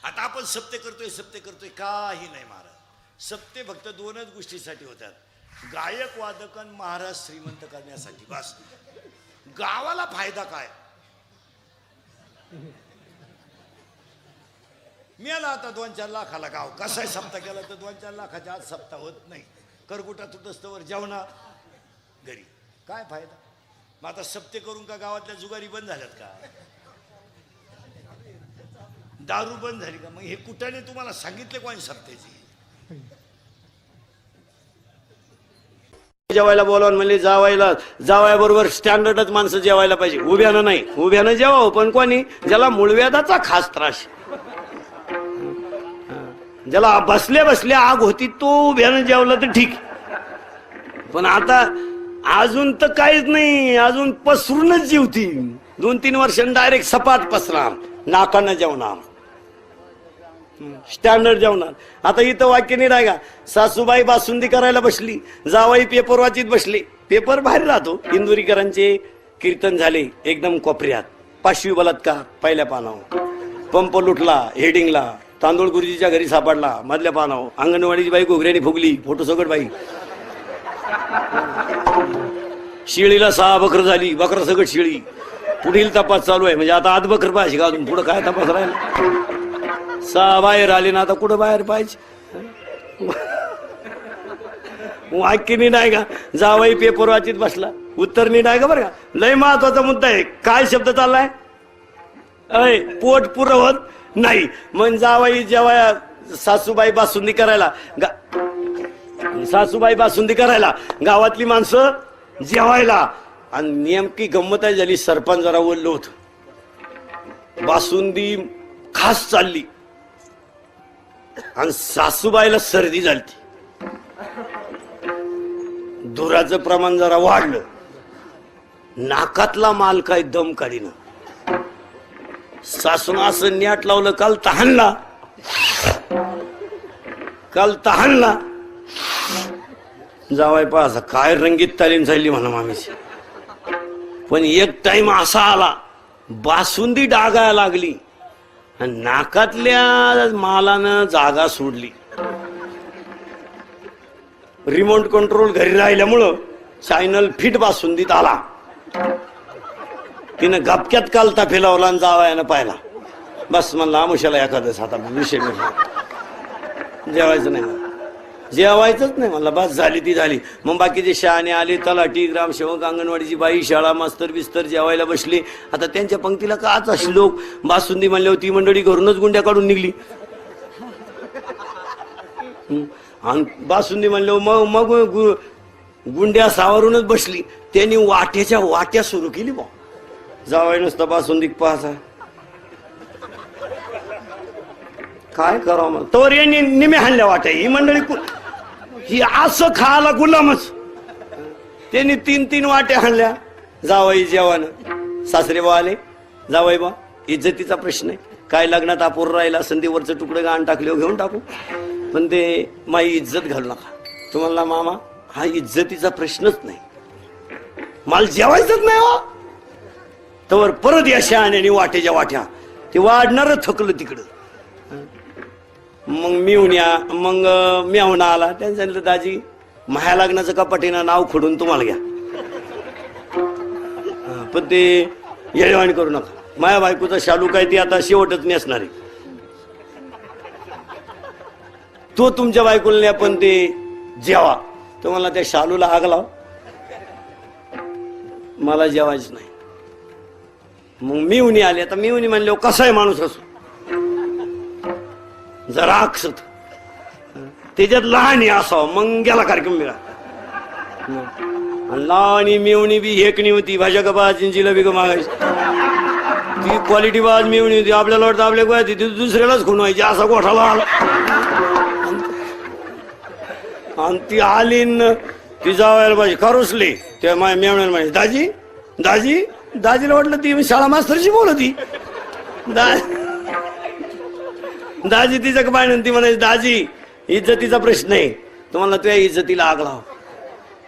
आता आपण सप्ते करतोय काही नाही महाराज. सप्ते फक्त 2च गोष्टीसाठी होतात, गायक वादक आणि महाराज श्रीमंत करण्यासाठी. बस. गावाला फायदा काय? मिळाला आता 2-4 लाखाला गाव. कसाय सप्ताह केला तर 2-4 लाखाच्या आज सप्ताह होत नाही. करकुटा तुटस्तवर जेवणा घरी, काय फायदा? मग आता सप्ते करून का गावातल्या जुगारी बंद झाल्यात का? दारू बंद झाली का? मग हे कुठाने तुम्हाला सांगितले कोणी सप्त्याची? जेवायला बोलावून म्हणले जावायाबरोबर स्टँडर्डच माणसं जेवायला पाहिजे. उभ्यानं नाही, उभ्यानं जेवावं, पण कोणी? ज्याला मूळव्याधाचा खास त्रास, ज्याला बसल्या बसल्या आग होती, तो उभ्यानं जेवला तर ठीक. पण आता अजून तर काहीच नाही, अजून पसरूनच जेवती. 2-3 वर्षांनी डायरेक्ट सपाट पसरा, नाकानं जेवणार, स्टँडर्ड जेवणार. आता इथं वाक्य नाही राहिला. सासूबाई बासुंदी करायला बसली, जावाई पेपर वाचित बसले. पेपर बाहेर राहतो. इंदुरीकरांचे कीर्तन झाले एकदम कोपऱ्यात. 5वी बलात्कार पहिल्या पानावर. पंप लुटला हेडिंगला. तांदूळ गुरुजीच्या घरी सापडला मधल्या पानावर. अंगणवाडीची बाई घोगऱ्याने फुगली, फोटो सगट बाई. शिळीला 6 बकर झाली, बकरा सगट शिळी. पुढील तपास चालू आहे. म्हणजे आता आत बकर पाहिजे का अजून? पुढं काय तपास राहिला? 6 बाहेर आले ना, आता कुठं बाहेर पाहिजे? वाक्यनी नाही का? जावाई पेपर वाचित बसला, उत्तर नाही का? बरं का, लय महत्वाचा मुद्दा आहे. काय शब्द चाललाय? अय पोट पुरवत नाही. मग जावाई जेव्हा सासूबाई बासुंदी करायला, गावातली माणसं जेवायला. आणि नेमकी गंमत झाली, सरपंच जरा बोललो होत. बासुंदी खास चालली आणि सासूबाईला सर्दी झाली. धुराचं प्रमाण जरा वाढलं. नाकातला माल काय दम काढीना. सासून असं न्याट लावलं, काल तहानला जावाय पाहा काय रंगीत तालीम झाली म्हणा मामीची. पण एक टाइम असा आला, बासुंदी डागायला लागली आणि नाकातल्या मालानं जागा सोडली. रिमोट कंट्रोल घरी राहिल्यामुळं चॅनल फिट बासुंदीत आला. तिनं गपक्यात कालता फिलावला आणि जावायानं पाहिला. बस म्हणला आमुष्याला एखादं आता विषय जेवायचं नाही, जेवायचंच नाही म्हणला. बस झाली ती झाली. मग बाकीचे शहाणे आले, तलाठी, ग्रामसेवक, अंगणवाडीची बाई, शाळा मास्तर बिस्तर जेवायला बसले. आता त्यांच्या पंक्तीला काच अशी लोक. बासुंदी म्हणल्यावर ती मंडळी घरूनच गुंड्या काढून निघली. आणि बासुंदी म्हणल्यावर मग गुंड्या सावरूनच बसली. त्यांनी वाट्याच्या वाट्या सुरू केली. बा जावाय नुसतं बासुंदी पाहायचा. काय करावं मग तोवर यांनी निम्या हाणल्या वाट्या. ही मंडळी ही असं खायला गुलामच. त्यांनी 3-3 वाट्या हाणल्या. जावाई जेवण सासरे बा आले. जावाई बा इज्जतीचा प्रश्न आहे. काय लग्नात अपूर राहिला, संधीवरचं तुकडे गाण टाकले घेऊन टाकू, पण ते माझी इज्जत घालू नका. तुम्हाला मामा हा इज्जतीचा प्रश्नच नाही. मला जेवायचंच नाही हो. तवर परत या शहाण्याने वाट्याच्या वाट्या. ते वाढणार थकलं तिकडं. मग मेहुणा आला. त्यांनी सांगितलं दाजी माया लग्नाचं कपाटीनं नाव खोडून तुम्हाला घ्या, पण ते येळेवाणी करू नका. माया बायकोचा शालू काय ती आता शेवटच नेसणार आहे. तो तुमच्या बायकोला नाही, पण ते जेवा. तुम्हाला त्या शालूला आग लाव, मला जेवायच नाही. मग मिवणी आली. आता मिवणी म्हणले कसा आहे माणूस असो, जरा अक्षत त्याच्यात लहान असावं. मग गेला कार्यक्रम मिळा. लहान मिवणी बी हेकणी होती. भाज्या का बाज जिलेबी का मागायची. ती क्वालिटी बाज मिवणी होती. आपल्याला वाटतं आपल्या गोळ्या ती दुसऱ्यालाच खून व्हायची. असा गोठाला आला आणि ती आली ती जावायला पाहिजे खरोसली. त्या माझ्या मेवण्याला म्हणायची दाजी दाजी. दाजीला वाटलं ती शाळा मास्तरशी बोलती. दाजी तिचं पाहिजे. ती म्हणायची दाजी इज्जतीचा प्रश्न आहे, तुम्हाला तुझ्या इज्जतीला आग लाव.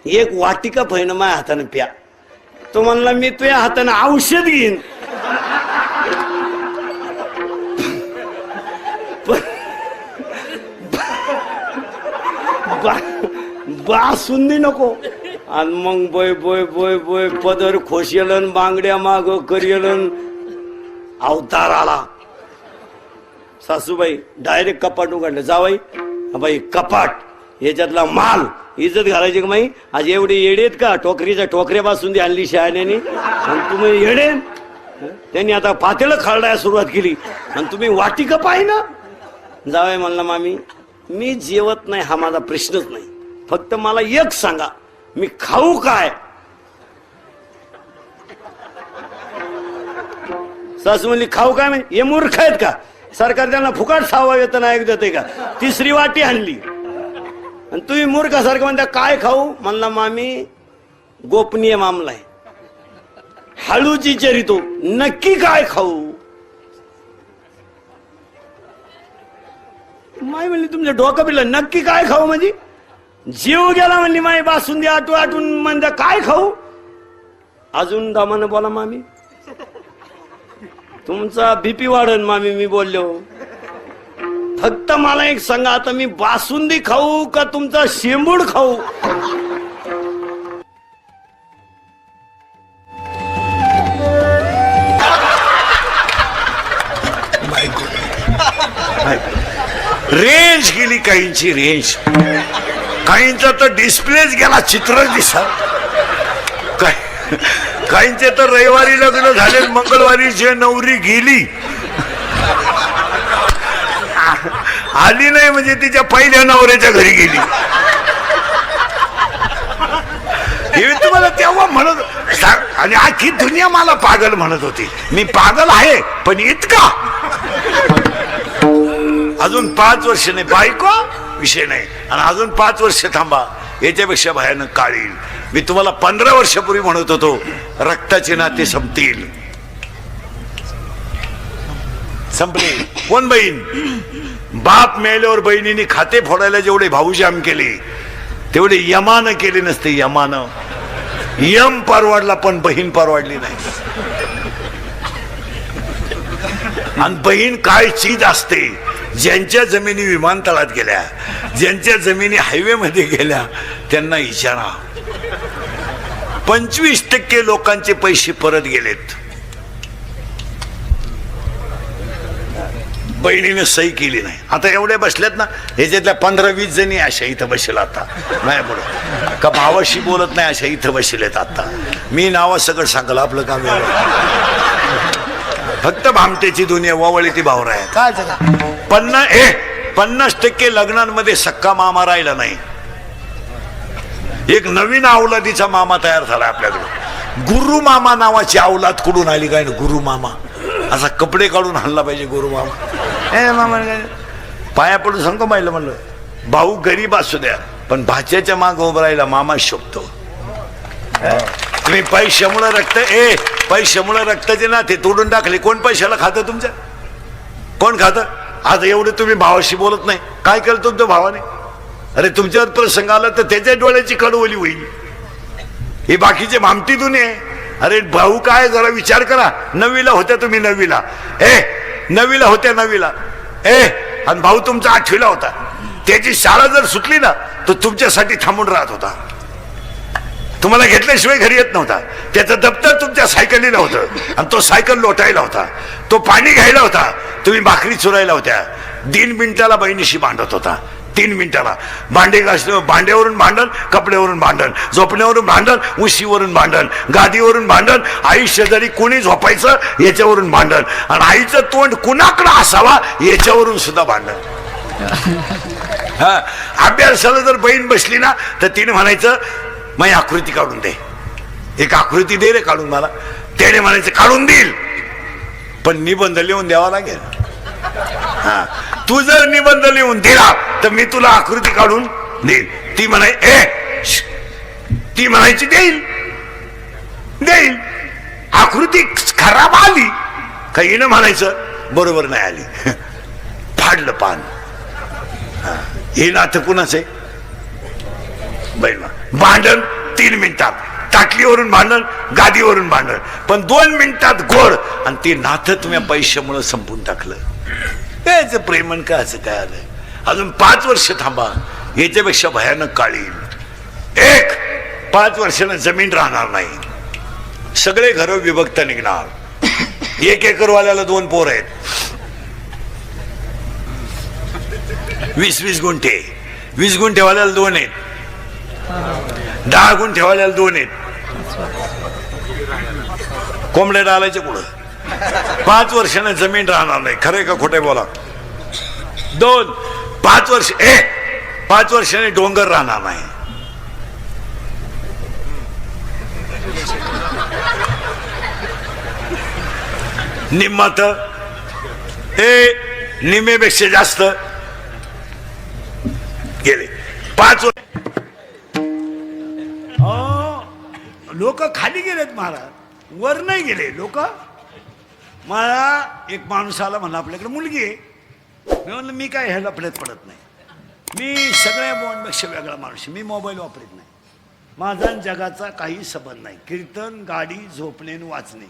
एक वाटिका फैन माझ्या हाताने प्या. तो म्हणला मी तुझ्या हाताने औषध घेईन. बासुंदी नको. आणि मग बोय बोय बोय बोय पदर खोशेलन, बांगड्या माग करियलन. अवतार आला. सासूबाई डायरेक्ट कपाट उघडलं. जावाई बाई कपाट याच्यातला माल इज्जत घालायची का माई. आज एवढे येडेत का. टोकऱ्या बासुंदी आणली शहाण्याने आणि तुम्ही येडे. त्यांनी आता पातेलं खालडायला सुरुवात केली आणि तुम्ही वाटिका पाहि ना. जावाई म्हणला मामी मी जेवत नाही, हा माझा प्रश्नच नाही. फक्त मला एक सांगा मी खाऊ काय. सासू म्हणली खाऊ काय म्हणजे हे मूर्ख आहेत का. सरकार त्यांना फुकाट 6वा वेतन आयोग देते का. 3री वाटी आणली आणि तुम्ही मूर्खासारखं म्हणता काय खाऊ. म्हणला मामी गोपनीय मामला आहे. हळूची चरितो नक्की काय खाऊ. माई म्हणली तुमच्या डोकं बिलं नक्की काय खाऊ म्हणजे. जीव गेला म्हणली माई. बासुंदी आटून म्हणजे काय खाऊ. अजून दामानं बोला मामी. तुमचा बीपी वाढन मामी. मी बोललो फक्त मला एक सांगा आता मी बासुंदी खाऊ का तुमचा शेंबूड खाऊ. रेंज गेली काहींची. रेंज काहींचा तर डिस्प्लेच गेला. चित्रच दिसा. काहींचे तर रविवारी लग्न झाले, मंगळवारी जे नवरी गेली आली नाही म्हणजे तिच्या पहिल्या नवऱ्याच्या घरी गेली. हे तुम्हाला तेव्हा म्हणत आणि आखी दुनिया मला पागल म्हणत होती. मी पागल आहे पण इतका. अजून 5 वर्ष नाही, बायको विषय नाही, आणि अजून 5 वर्ष थांबा, याच्यापेक्षा भयानक काळ येईल. मी तुम्हाला 15 वर्षापूर्वी म्हणत होतो रक्ताचे नाते संपतील. संपले. कोण बहीण? बाप मेल्यावर बहिणीने खाते फोडायला जेवढे भाऊजाम केले तेवढे यमानं केले नसते. यमानं यम परवाडला पण बहीण परवाडली नाही. आणि बहीण काय चीज असते. ज्यांच्या जमिनी विमानतळात गेल्या, ज्यांच्या जमिनी हायवे मध्ये गेल्या, त्यांना इशारा. 25% लोकांचे पैसे परत गेलेत. बहिणीने सही केली नाही. आता एवढ्या बसल्यात ना, ह्याच्यातल्या 15-20 जणी अशा इथं बसल्या. आता नाही बोलत का भावाशी बोलत नाही, अशा इथं बसलेत. आता मी नावा सगळं सांगलं, आपलं काम फक्त भामटेची दुनिया वावळी ती भावरा आहे. काय झालं? 50% लग्नांमध्ये सक्का मामा राहिला नाही. एक नवीन अवलादीचा मामा तयार झाला आपल्याकडे. गुरु मामा नावाची अवलाद कुठून आली काय? गुरु मामा असा कपडे काढून हल्ला पाहिजे. गुरु मामा मामा पाया पडून सांगतो पाहिलं म्हणलं, भाऊ गरीब असू द्या पण भाच्याच्या माग उभं राहिला मामा शोभतो. तुम्ही पैशामुळे पैशामुळे रक्ताचे नाते तोडून टाकले. कोण पैशाला खातं तुमच्या? कोण खातं? आज एवढे तुम्ही भावाशी बोलत नाही. काय केलं तुमच्या भावाने? अरे तुमच्यावर प्रसंग आला तर त्याच्या डोळ्याची कडवली होईल. हे बाकीचे भामटी दुनिया आहे. अरे भाऊ काय, जरा विचार करा. 9वीला होत्या तुम्ही, 9वीला 9वीला होत्या 9वीला आणि भाऊ तुमचा 8वीला होता. त्याची शाळा जर सुटली ना तो तुमच्यासाठी थांबून राहत होता. तुम्हाला घेतल्याशिवाय घरी येत नव्हता. त्याचं दप्तर तुमच्या सायकलीला होतं आणि तो सायकल लोटायला होता. तो पाणी घ्यायला होता, तुम्ही भाकरी चुरायला होत्या. 3 मिनिटाला बहिणीशी भांडत होता. 3 मिनिटाला भांडे घासले, भांड्यावरून भांडण, कपड्यावरून भांडण, झोपण्यावरून भांडण, उशीवरून भांडण, गादीवरून भांडण, आई शेजारी कोणी झोपायचं याच्यावरून भांडण, आणि आईचं तोंड कुणाकडे असावा याच्यावरून सुद्धा भांडण. हा, अभ्यासाला जर बहीण बसली ना तर तिने म्हणायचं माझी आकृती काढून दे, एक आकृती दे रे काढून मला. त्याने म्हणायचं काढून देईल पण निबंध लिहून द्यावा लागेल. हा, तू जर निबंध लिहून दिला तर मी तुला आकृती काढून देईल. ती म्हणायची देईल. आकृती खराब आली का हिनं म्हणायचं बरोबर नाही आली. फाडलं पान. हे नातं कुणाच आहे? बहीण. भांडण 3 मिनिटात, ताटलीवरून भांडण, गादीवरून भांडण, पण 2 मिनिटात गोड. आणि ते नातं तुम्ही पैशामुळे संपून टाकलं. याचं प्रेमन का असं काय आलं? अजून 5 वर्ष थांबा, याच्यापेक्षा भयानक काळ येईल. 5 वर्षानं जमीन राहणार नाही. सगळे घर विभक्त निघणार. 1 एकरवाल्याला 2 पोर आहेत. 20-20 गुंठे. 20 गुंठेवाल्याला 2 आहेत. 10 गुंठेवाल्याला 2 आहेत. कोंबड्या डालायचे पुढं. 5 वर्षाने जमीन राहणार नाही. खरंय का खोटे बोला? 5 वर्ष 5 वर्षाने डोंगर राहणार नाही. निम्मात निम्मेपेक्षा जास्त गेले. 5 लोक खाली गेलेत महाराज, वर नाही गेले लोक. मला एक माणूस आला म्हणला आपल्याकडे मुलगी आहे. मी म्हणलं मी काय ह्याला पडत नाही. मी सगळ्या मोबाईलपेक्षा वेगळा माणूस. मी मोबाईल वापरत नाही. माझा जगाचा काही संबंध नाही. कीर्तन, गाडी, झोपणे आणि वाचणे.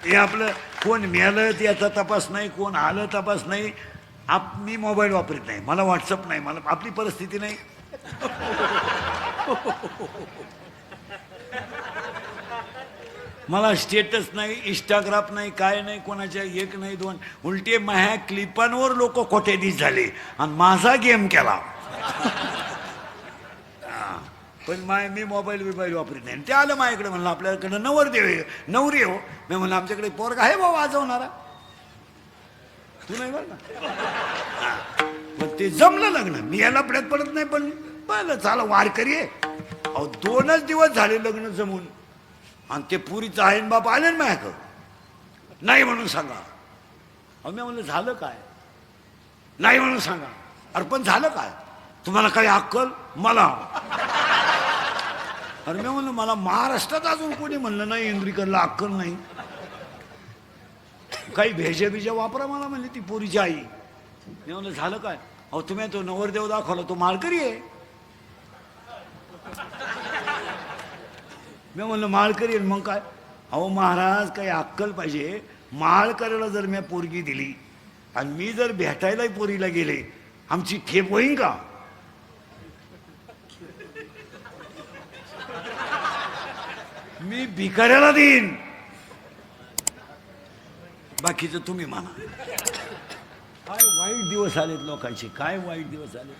हे आपलं कोण मेलं याचा तपास नाही, कोण आलं तपास नाही. मी मोबाईल वापरत नाही. मला व्हॉट्सअप नाही. मला आपली परिस्थिती नाही. मला स्टेटस नाही, इंस्टाग्राम नाही, काय नाही, कोणाच्या 1 नाही 2. उलटे माझ्या क्लिपांवर लोक कोट्याधीश झाले आणि माझा गेम केला. पण मी मोबाईल वापरत नाही. ते आलं माझ्याकडे, म्हणलं आपल्याकडे नवरी हो. मी म्हणलं आमच्याकडे पोरगा आहे बाबा वाजवणारा. तू नाही बरं ना. पण ते जमलं लग्न. मी याला पडत नाही. पण बरं चाला वारकरी आहे. अहो 2च दिवस झाले लग्न जमून. आणि ते पुरीचं आईन बाप आले ना माझ्याकडं, नाही म्हणून सांगा. अहो मी म्हणलं झालं काय, नाही म्हणून सांगा. अरे पण झालं काय, तुम्हाला काही अक्कल? मला अरे मी म्हणलं मला महाराष्ट्रात अजून कोणी म्हणलं नाही इंद्रिकरला अक्कल नाही. काही भेजे बिजे वापरा मला म्हणले ती पोरीची आई. मी म्हणलं झालं काय, अहो तुम्ही तो नवरदेव दाखवला तो माळकरी आहे. मी म्हणलं माळकरी आहे मग काय. अहो महाराज काही अक्कल पाहिजे. माळकरीला जर मी पोरगी दिली आणि मी जर भेटायलाही पोरीला गेले, आमची ठेप होईन का? मी भिकाऱ्याला देईन, बाकीचं तुम्ही म्हणा. काय वाईट दिवस आलेत लोकांचे, काय वाईट दिवस आले.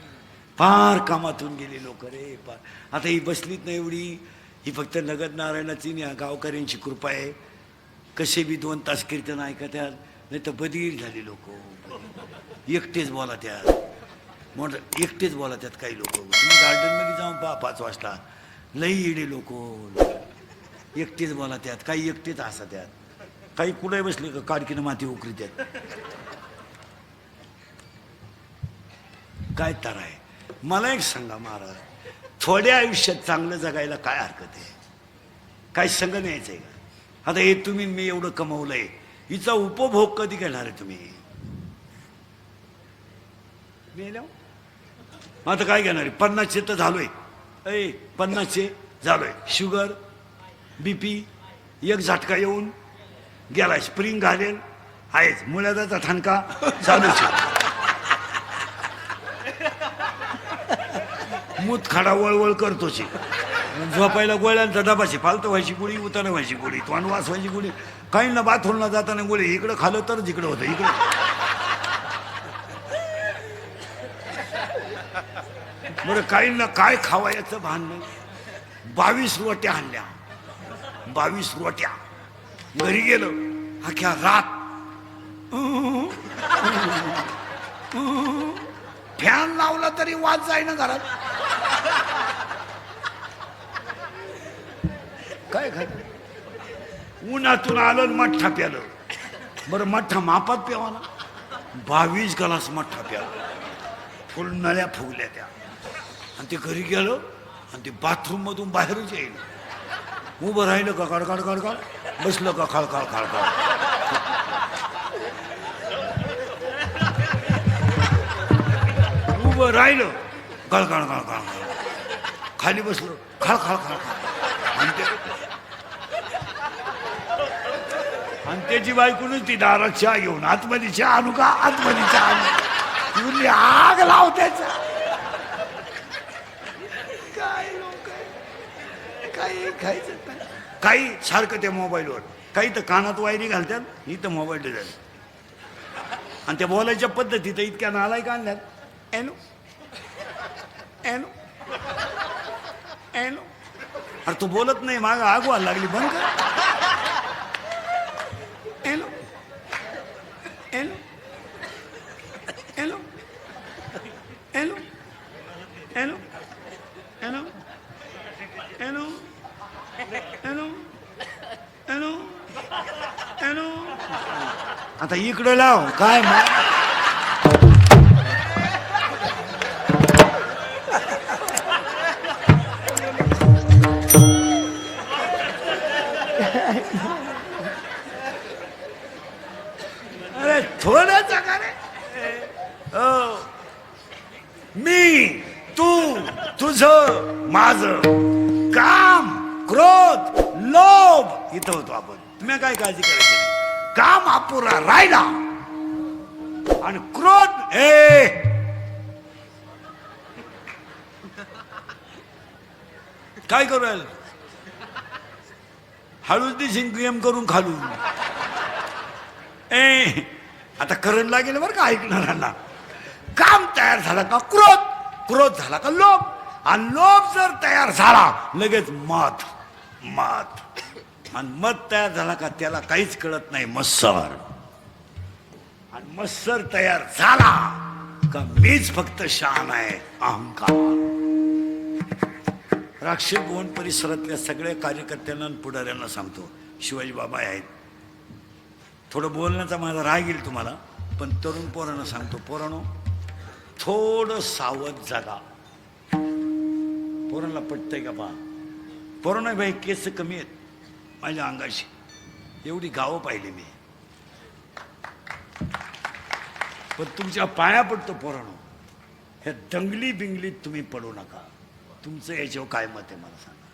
फार कामातून गेले लोक रे फार. आता ही बसलीत नाही एवढी, ही फक्त नगद नारायणाची या गावकऱ्यांची कृपा आहे. कसे बी 2 तास कीर्तन ऐकत्यात, नाही तर बधीर झाली लोक. एकटेच बोला त्यात, मोठं एकटेच बोला त्यात काही लोक. तुम्ही गार्डनमध्ये जाऊन पहा 5 वाजता, लई येडे लोक एकटेच बोला त्यात. काही एकटेच हसा त्यात, काही कुठे बसले का काडकीनं माती उकरी त्यात. काय तर आहे. मला एक सांगा महाराज, थोड्या आयुष्यात चांगलं जगायला काय हरकत आहे? काय संग न्यायचंय का? आता हे तुम्ही मी एवढं कमवलंय, हिचा उपभोग कधी घेणार आहे तुम्ही? आता काय घेणार आहे? 50चे तर झालोय, 50चे झालोय. शुगर BP एक झटका येऊन गेलाय. स्प्रिंग घालेल आहेच, मुळ्याचा ठणका चालूच. मूत खाडा वळवळ करतोची. झोपायला गोळ्यांचा डबाची, फालतं व्हायची गोळी, उताना व्हायची गोळी, तोंड वास व्हायची गोळी. काहींना बाथरूमला जाताना गोळी इकडं खाल्लं तर जिकडं होतं इकडं. बरं काहींना काय खावायचं भान नाही. 22 रोट्या आणल्या, 22 रोट्या. घरी गेलो अख्ख्या रात फॅन लावला तरी वाज जाईना घरात. काय खाय उन्हातून आलं मठ्ठा प्यालं. बरं मठ्ठा मापात प्यावाना, 22 ग्लास मठ्ठा प्यालं. फुल नळ्या फुगल्या त्या. आणि ते घरी गेलो आणि ते बाथरूम मधून बाहेरच येईल. उभं राहिलं का काढ, बसलं का खाळ. उभं राहिलं काळ. खाली बसलो खाळ. आणि त्याची बायकोनच ती दारात चहा घेऊन, आतमध्ये चहा आणू का, आतमध्ये चहा आणू, आग लाव त्याचा. काय लोक काही खायचं नाही. काही सारखं त्या मोबाईलवर, काही तर कानात वायरी घालतात, इथं मोबाईल डिझाईन. आणि त्या बोलायच्या पद्धती तर इतक्या नालायक आणल्यात. एनो अरे तू बोलत नाही, माग आग व्हायला लागली, बंद कर. एनो आता इकडं लाव काय अरे थोडं जगा रे. मी तू तुझं माझं काम क्रोध लोभ इथं होतो आपण. तुम्ही काय काळजी करायची नाही. काम अपुरा राहिला आणि क्रोध काय करू राहिल? हळूच दिशीन गेम करून खालून. आता करंट लागेल बरं का ऐकणाऱ्यांना. काम तयार झालं का क्रोध झाला का लोभ, आणि लोभ जर तयार झाला लगेच मत आणि मत तयार झाला का त्याला काहीच कळत नाही, मत्सर. आणि मत्सर तयार झाला का मीच फक्त शहाणा आहे, अहंकार. राक्षस भवन परिसरातल्या सगळ्या कार्यकर्त्यांना आणि पुढाऱ्यांना सांगतो, शिवाजी बाबा आहेत. थोडं बोलण्याचा माझा राग येईल तुम्हाला, पण तरुण पोरांना सांगतो, पोरांनो थोडं सावध जागा. पोरांना पटतंय का पहा. पोरांना भाई केस कमी आहेत माझ्या अंगाशी, एवढी गावं पाहिली मी, पण तुमच्या पाया पडतो पोरांनो, ह्या दंगली बिंगलीत तुम्ही पडू नका. तुमचं याच्यावर काय मत आहे मला सांगा.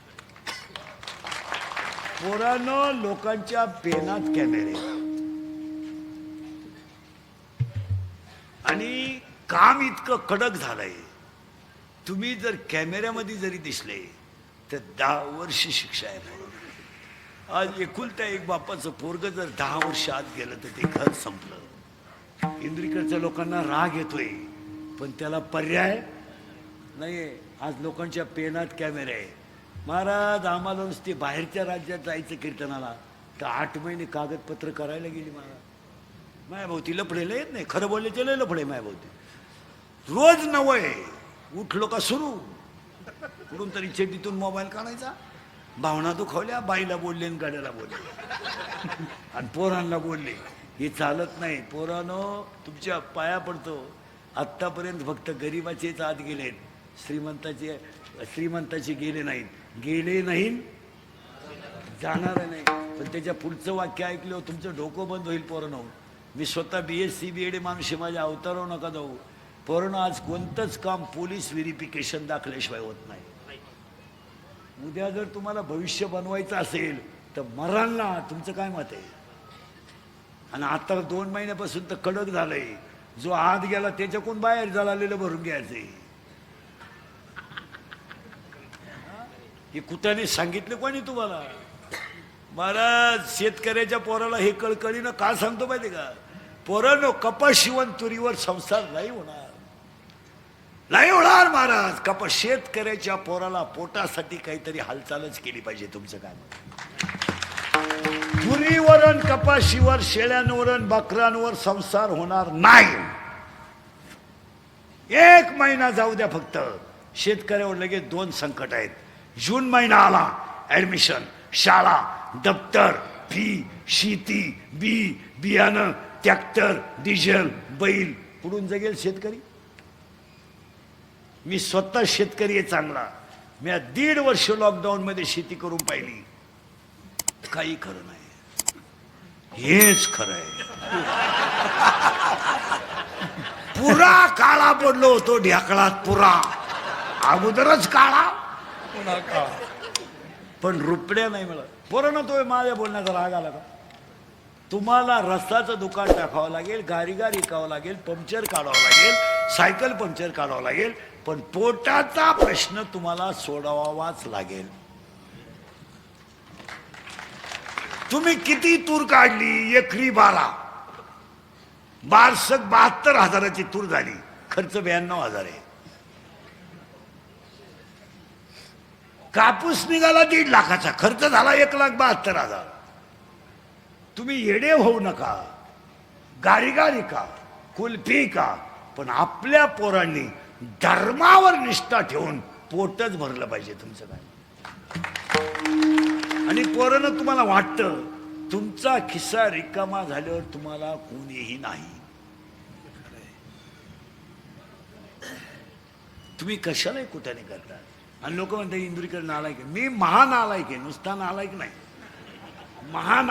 पोरांनो लोकांच्या पेनात कॅमेरे आणि काम इतकं कडक झालंय, तुम्ही जर कॅमेऱ्यामध्ये जरी दिसले तर 10 वर्ष शिक्षा आहे. आज एकुलत्या एक बापाचं पोरग जर 10 वर्ष आत गेलं तर ते घर संपलं. इंद्रिकडच्या लोकांना राग येतोय, पण त्याला पर्याय नाहीये. आज लोकांच्या पेनात कॅमेरे आहे. महाराज आम्हाला नुसते बाहेरच्या राज्यात जायचं कीर्तनाला तर 8 महिने कागदपत्र करायला गेली महाराज. मायाभोवती लफडेला येत नाही, खरं बोलले लय लफडे मायाभोवती. रोज नवय उठलो का सुरू, कुठून तरी चेटीतून मोबाईल काढायचा, भावना दुखावल्या, बाईला बोलले आणि गाड्याला बोलले आणि पोरांना बोलले. हे चालत नाही. पोरांनो तुमच्या पाया पडतो. आत्तापर्यंत फक्त गरिबाचेच आत गेलेत, श्रीमंताचे गेले नाहीत, जाणार नाही. पण त्याच्या पुढचं वाक्य ऐकलं तुमचं डोकं बंद होईल. पोरांनो मी स्वतः BSc BEd माणूस आहे, माझ्या अवतारावर नका जाऊ. पोरांनो आज कोणतंच काम पोलीस व्हेरिफिकेशन दाखल्याशिवाय होत नाही. उद्या जर तुम्हाला भविष्य बनवायचं असेल तर मराल ना. तुमचं काय मत आहे. आणि आता 2 महिन्यापासून तर कडक झालंय, जो आत गेला त्याच्याकडून बाहेर झालेलं भरून घ्यायचंय. हे कुत्याने सांगितलं कोणी तुम्हाला. महाराज शेतकऱ्याच्या पोराला हे कळकळीनं का सांगतो माहिती का. पोरांनो कपास शिवण तुरीवर संसार नाही होणार महाराज. कपास शेतकऱ्याच्या पोराला पोटासाठी काहीतरी हालचालच केली पाहिजे. तुमचं काय तुरीवरण कपाशीवर शेळ्यांवरण बकरांवर संसार होणार नाही. 1 महिना जाऊ द्या फक्त. शेतकऱ्यावर लगेच 2 संकट आहेत. जून महिना आला, ऍडमिशन, शाळा, दप्तर, फी, शेती, बियाणं, ट्रॅक्टर, डिझेल, बैल. पुढून जगेल शेतकरी. मी स्वतः शेतकरी आहे चांगला. मी 1.5 वर्ष लॉकडाऊन मध्ये शेती करून पाहिली. काही खरं नाही. हेच खरं आहे. पुरा काळा पडलो होतो ढेकळात, पुरा अगोदरच काळा, पण रुपड्या नाही मिळत. पोरांनो तो माझ्या बोलण्याचा राग आला का. तुम्हाला रस्त्याचं दुकान टाकावं लागेल, गाडी विकावं लागेल, पंक्चर काढावं लागेल, सायकल पंक्चर काढावं लागेल, पण पोटाचा प्रश्न तुम्हाला सोडवावाच लागेल. तुम्ही किती तूर काढली, एकरी 72,000ची तूर झाली, खर्च 92,000 आहे. कापूस निघाला 1.5 लाखाचा, खर्च झाला 1,72,000. तुम्ही येडे होऊ नका. गाडी का कुल्फी का, पण आपल्या पोरांनी धर्मावर निष्ठा ठेवून पोटच भरलं पाहिजे. तुमचं काय. आणि पोरांना तुम्हाला वाटतं तुमचा खिस्सा रिकामा झाल्यावर तुम्हाला कोणीही नाही. तुम्ही कशाला कुठे करता. आणि लोक म्हणतात इंदुरीकर नालायक आहे. मी महानालायक आहे, नुसता नालायक नाही, महान